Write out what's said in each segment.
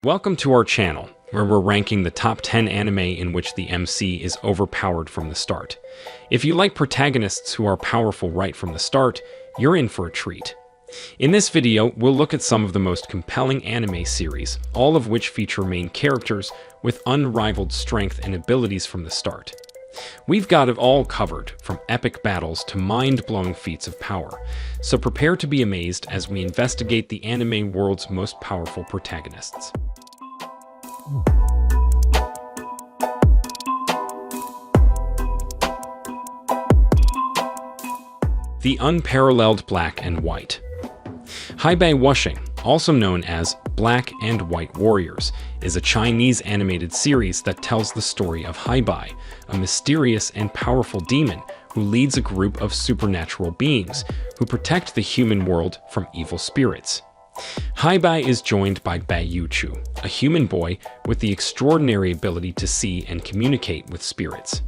Welcome to our channel, where we're ranking the top 10 anime in which the MC is overpowered from the start. If you like protagonists who are powerful right from the start, you're in for a treat. In this video, we'll look at some of the most compelling anime series, all of which feature main characters with unrivaled strength and abilities from the start. We've got it all covered, from epic battles to mind-blowing feats of power, so prepare to be amazed as we investigate the anime world's most powerful protagonists. The Unparalleled Black and White. Haibei Wuxing, also known as Black and White Warriors, is a Chinese animated series that tells the story of Haibei, a mysterious and powerful demon who leads a group of supernatural beings who protect the human world from evil spirits. Haibei is joined by Bai Yuchu, a human boy with the extraordinary ability to see and communicate with spirits.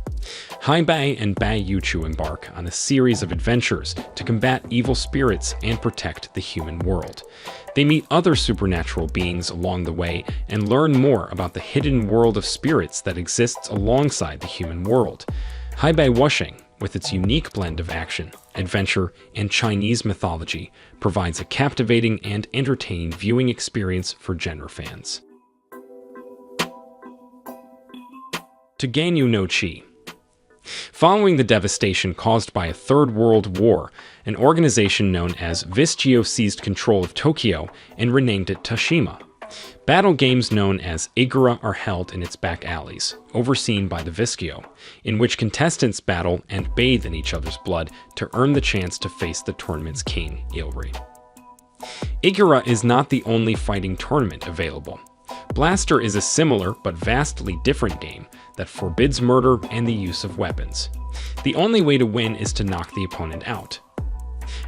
Haibei and Bai Yuchu embark on a series of adventures to combat evil spirits and protect the human world. They meet other supernatural beings along the way and learn more about the hidden world of spirits that exists alongside the human world. Haibei Wuxing, with its unique blend of action, adventure, and Chinese mythology, provides a captivating and entertaining viewing experience for genre fans. Togainu no Chi. Following the devastation caused by a Third World War, an organization known as Vistio seized control of Tokyo and renamed it Tashima. Battle games known as Igura are held in its back alleys, overseen by the Vistio, in which contestants battle and bathe in each other's blood to earn the chance to face the tournament's king, Ilri. Igura is not the only fighting tournament available. Blaster is a similar but vastly different game that forbids murder and the use of weapons. The only way to win is to knock the opponent out.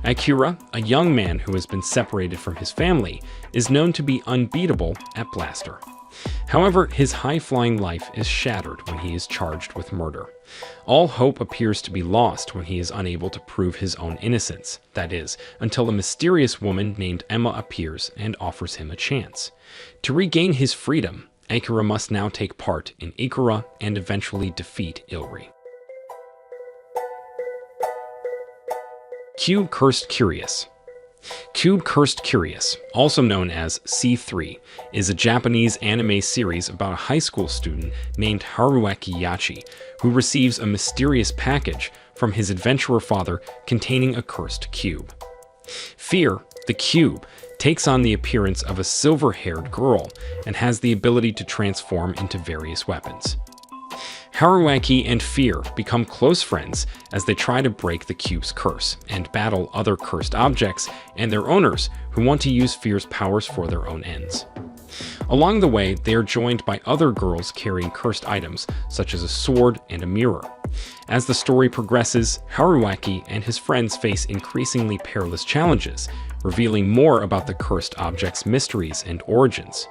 Akira, a young man who has been separated from his family, is known to be unbeatable at Blaster. However, his high-flying life is shattered when he is charged with murder. All hope appears to be lost when he is unable to prove his own innocence, that is, until a mysterious woman named Emma appears and offers him a chance. To regain his freedom, Akira must now take part in Ikura and eventually defeat Ilri. Cube Cursed Curious. Cube Cursed Curious, also known as C3, is a Japanese anime series about a high school student named Haruaki Yachi, who receives a mysterious package from his adventurer father containing a cursed cube. Fear, the cube, takes on the appearance of a silver-haired girl and has the ability to transform into various weapons. Haruaki and Fear become close friends as they try to break the cube's curse and battle other cursed objects and their owners who want to use Fear's powers for their own ends. Along the way, they are joined by other girls carrying cursed items such as a sword and a mirror. As the story progresses, Haruaki and his friends face increasingly perilous challenges, revealing more about the cursed object's mysteries and origins.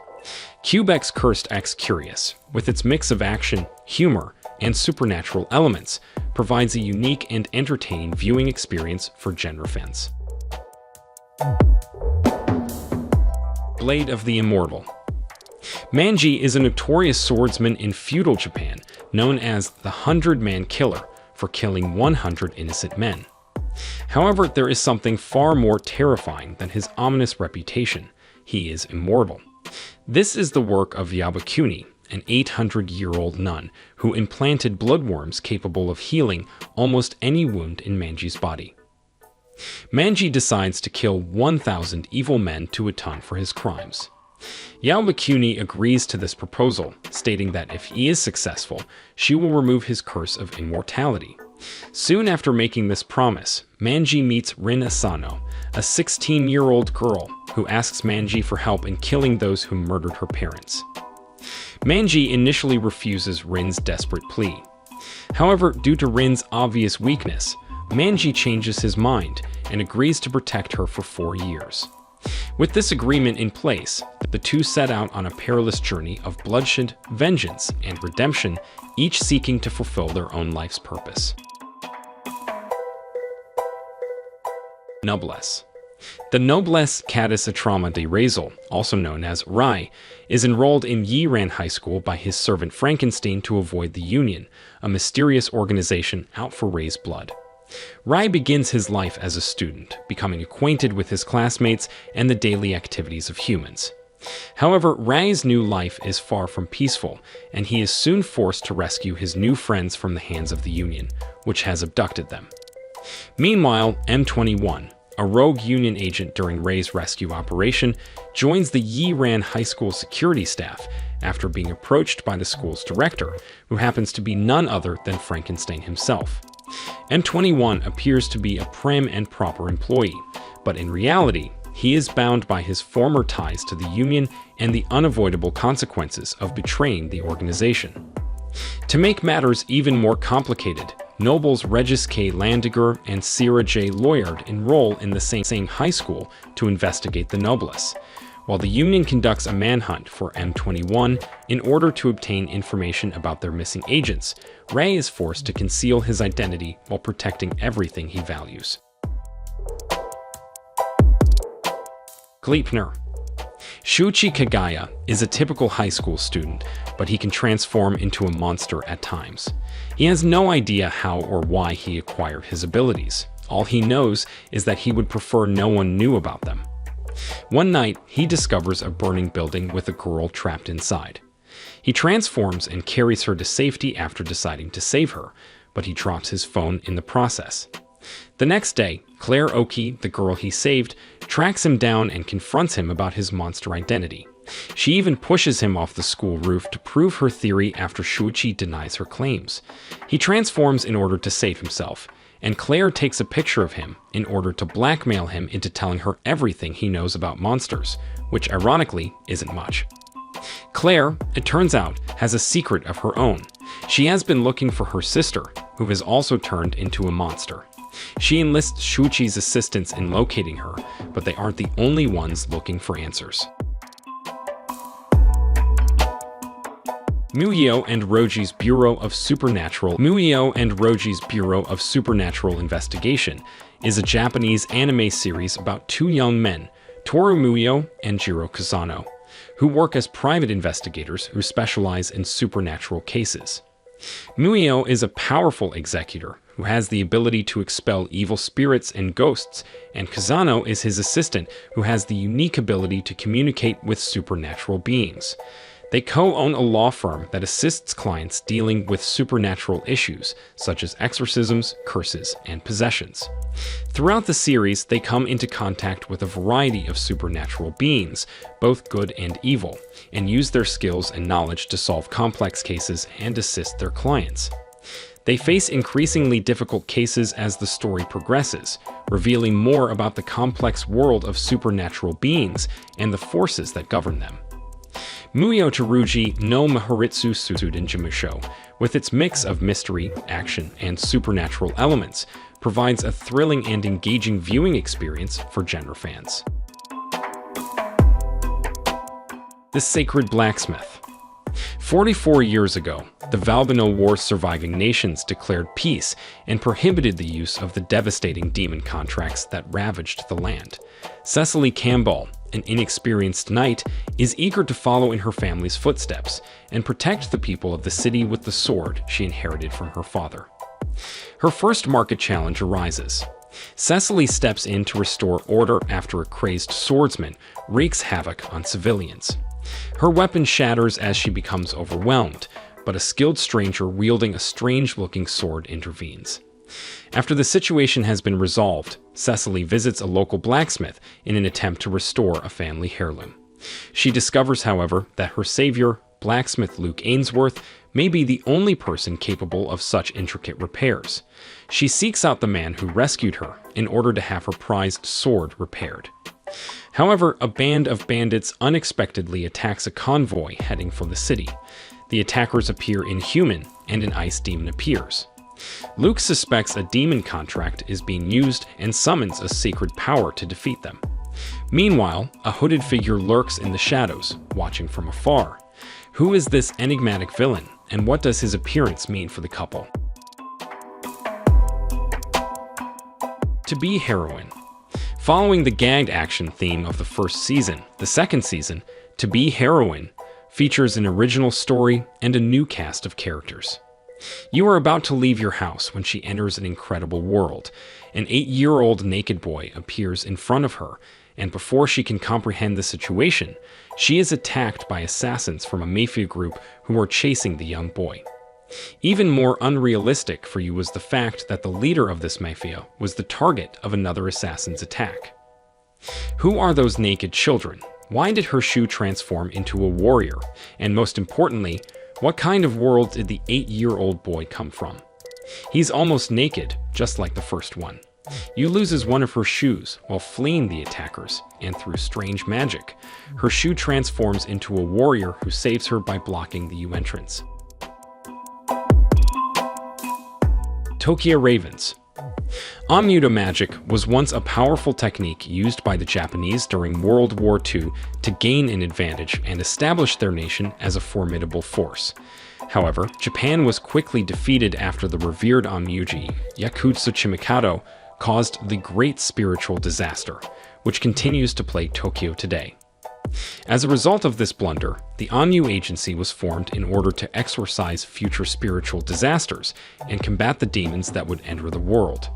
Cube X Cursed X Curious, with its mix of action, humor, and supernatural elements, provides a unique and entertaining viewing experience for genre fans. Blade of the Immortal. Manji is a notorious swordsman in feudal Japan, known as the 100-Man Killer for killing 100 innocent men. However, there is something far more terrifying than his ominous reputation. He is immortal. This is the work of Yabakuni, an 800-year-old nun who implanted bloodworms capable of healing almost any wound in Manji's body. Manji decides to kill 1,000 evil men to atone for his crimes. Yabakuni agrees to this proposal, stating that if he is successful, she will remove his curse of immortality. Soon after making this promise, Manji meets Rin Asano, a 16-year-old girl who asks Manji for help in killing those who murdered her parents. Manji initially refuses Rin's desperate plea. However, due to Rin's obvious weakness, Manji changes his mind and agrees to protect her for 4 years. With this agreement in place, the two set out on a perilous journey of bloodshed, vengeance, and redemption, each seeking to fulfill their own life's purpose. Noblesse. The Noblesse Cadis Atrama de Razel, also known as Rai, is enrolled in Yiran High School by his servant Frankenstein to avoid the Union, a mysterious organization out for Rai's blood. Rai begins his life as a student, becoming acquainted with his classmates and the daily activities of humans. However, Rai's new life is far from peaceful, and he is soon forced to rescue his new friends from the hands of the Union, which has abducted them. Meanwhile, M21, a rogue Union agent during Rai's rescue operation, joins the Yiran High School security staff after being approached by the school's director, who happens to be none other than Frankenstein himself. M21 appears to be a prim and proper employee, but in reality, he is bound by his former ties to the Union and the unavoidable consequences of betraying the organization. To make matters even more complicated, Nobles Regis K. Landiger and Sierra J. Loyard enroll in the same high school to investigate the Noblesse, while the Union conducts a manhunt for M21 in order to obtain information about their missing agents. Rai is forced to conceal his identity while protecting everything he values. Gleipnir. Shuichi Kagaya is a typical high school student, but he can transform into a monster at times. He has no idea how or why he acquired his abilities. All he knows is that he would prefer no one knew about them. One night, he discovers a burning building with a girl trapped inside. He transforms and carries her to safety after deciding to save her, but he drops his phone in the process. The next day, Claire Oki, the girl he saved, tracks him down and confronts him about his monster identity. She even pushes him off the school roof to prove her theory after Shuichi denies her claims. He transforms in order to save himself, and Claire takes a picture of him in order to blackmail him into telling her everything he knows about monsters, which ironically isn't much. Claire, it turns out, has a secret of her own. She has been looking for her sister, who has also turned into a monster. She enlists Shuichi's assistance in locating her, but they aren't the only ones looking for answers. Muhyo and Roji's Bureau of Supernatural Investigation is a Japanese anime series about two young men, Toru Muhyo and Jiro Kazano, who work as private investigators who specialize in supernatural cases. Muhyo is a powerful executor who has the ability to expel evil spirits and ghosts, and Kazano is his assistant who has the unique ability to communicate with supernatural beings. They co-own a law firm that assists clients dealing with supernatural issues, such as exorcisms, curses, and possessions. Throughout the series, they come into contact with a variety of supernatural beings, both good and evil, and use their skills and knowledge to solve complex cases and assist their clients. They face increasingly difficult cases as the story progresses, revealing more about the complex world of supernatural beings and the forces that govern them. Muhyo Teruji no Mahoritsu Sudenjimusho, with its mix of mystery, action, and supernatural elements, provides a thrilling and engaging viewing experience for genre fans. The Sacred Blacksmith. 44 years ago, the Valbano War's surviving nations declared peace and prohibited the use of the devastating demon contracts that ravaged the land. Cecily Campbell, an inexperienced knight, is eager to follow in her family's footsteps and protect the people of the city with the sword she inherited from her father. Her first market challenge arises. Cecily steps in to restore order after a crazed swordsman wreaks havoc on civilians. Her weapon shatters as she becomes overwhelmed, but a skilled stranger wielding a strange-looking sword intervenes. After the situation has been resolved, Cecily visits a local blacksmith in an attempt to restore a family heirloom. She discovers, however, that her savior, blacksmith Luke Ainsworth, may be the only person capable of such intricate repairs. She seeks out the man who rescued her in order to have her prized sword repaired. However, a band of bandits unexpectedly attacks a convoy heading for the city. The attackers appear inhuman, and an ice demon appears. Luke suspects a demon contract is being used and summons a sacred power to defeat them. Meanwhile, a hooded figure lurks in the shadows, watching from afar. Who is this enigmatic villain, and what does his appearance mean for the couple? To Be Heroine. Following the gagged action theme of the first season, the second season, To Be Heroine, features an original story and a new cast of characters. You are about to leave your house when she enters an incredible world. An 8-year-old naked boy appears in front of her, and before she can comprehend the situation, she is attacked by assassins from a mafia group who are chasing the young boy. Even more unrealistic for you was the fact that the leader of this mafia was the target of another assassin's attack. Who are those naked children? Why did her shoe transform into a warrior? And most importantly, what kind of world did the 8-year-old boy come from? He's almost naked, just like the first one. You loses one of her shoes while fleeing the attackers, and through strange magic, her shoe transforms into a warrior who saves her by blocking the U entrance. Tokyo Ravens. Onmyudo magic was once a powerful technique used by the Japanese during World War II to gain an advantage and establish their nation as a formidable force. However, Japan was quickly defeated after the revered Onmyuji, Yakutsu Chimikado, caused the Great Spiritual Disaster, which continues to plague Tokyo today. As a result of this blunder, the Onmyu Agency was formed in order to exorcise future spiritual disasters and combat the demons that would enter the world.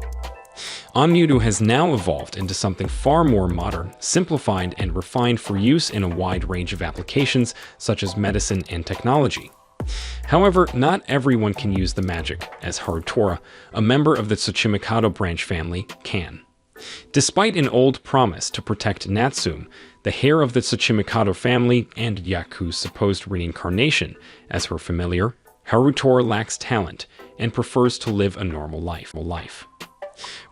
Onmyudo has now evolved into something far more modern, simplified, and refined for use in a wide range of applications such as medicine and technology. However, not everyone can use the magic, as Harutora, a member of the Tsuchimikado branch family, can. Despite an old promise to protect Natsume, the heir of the Tsuchimikado family and Yaku's supposed reincarnation, as her familiar, Harutora lacks talent and prefers to live a normal life.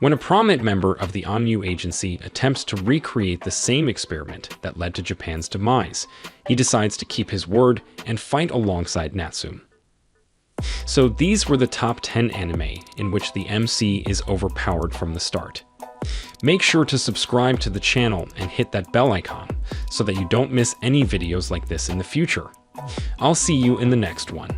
When a prominent member of the Onmyu Agency attempts to recreate the same experiment that led to Japan's demise, he decides to keep his word and fight alongside Natsume. So these were the top 10 anime in which the MC is overpowered from the start. Make sure to subscribe to the channel and hit that bell icon so that you don't miss any videos like this in the future. I'll see you in the next one.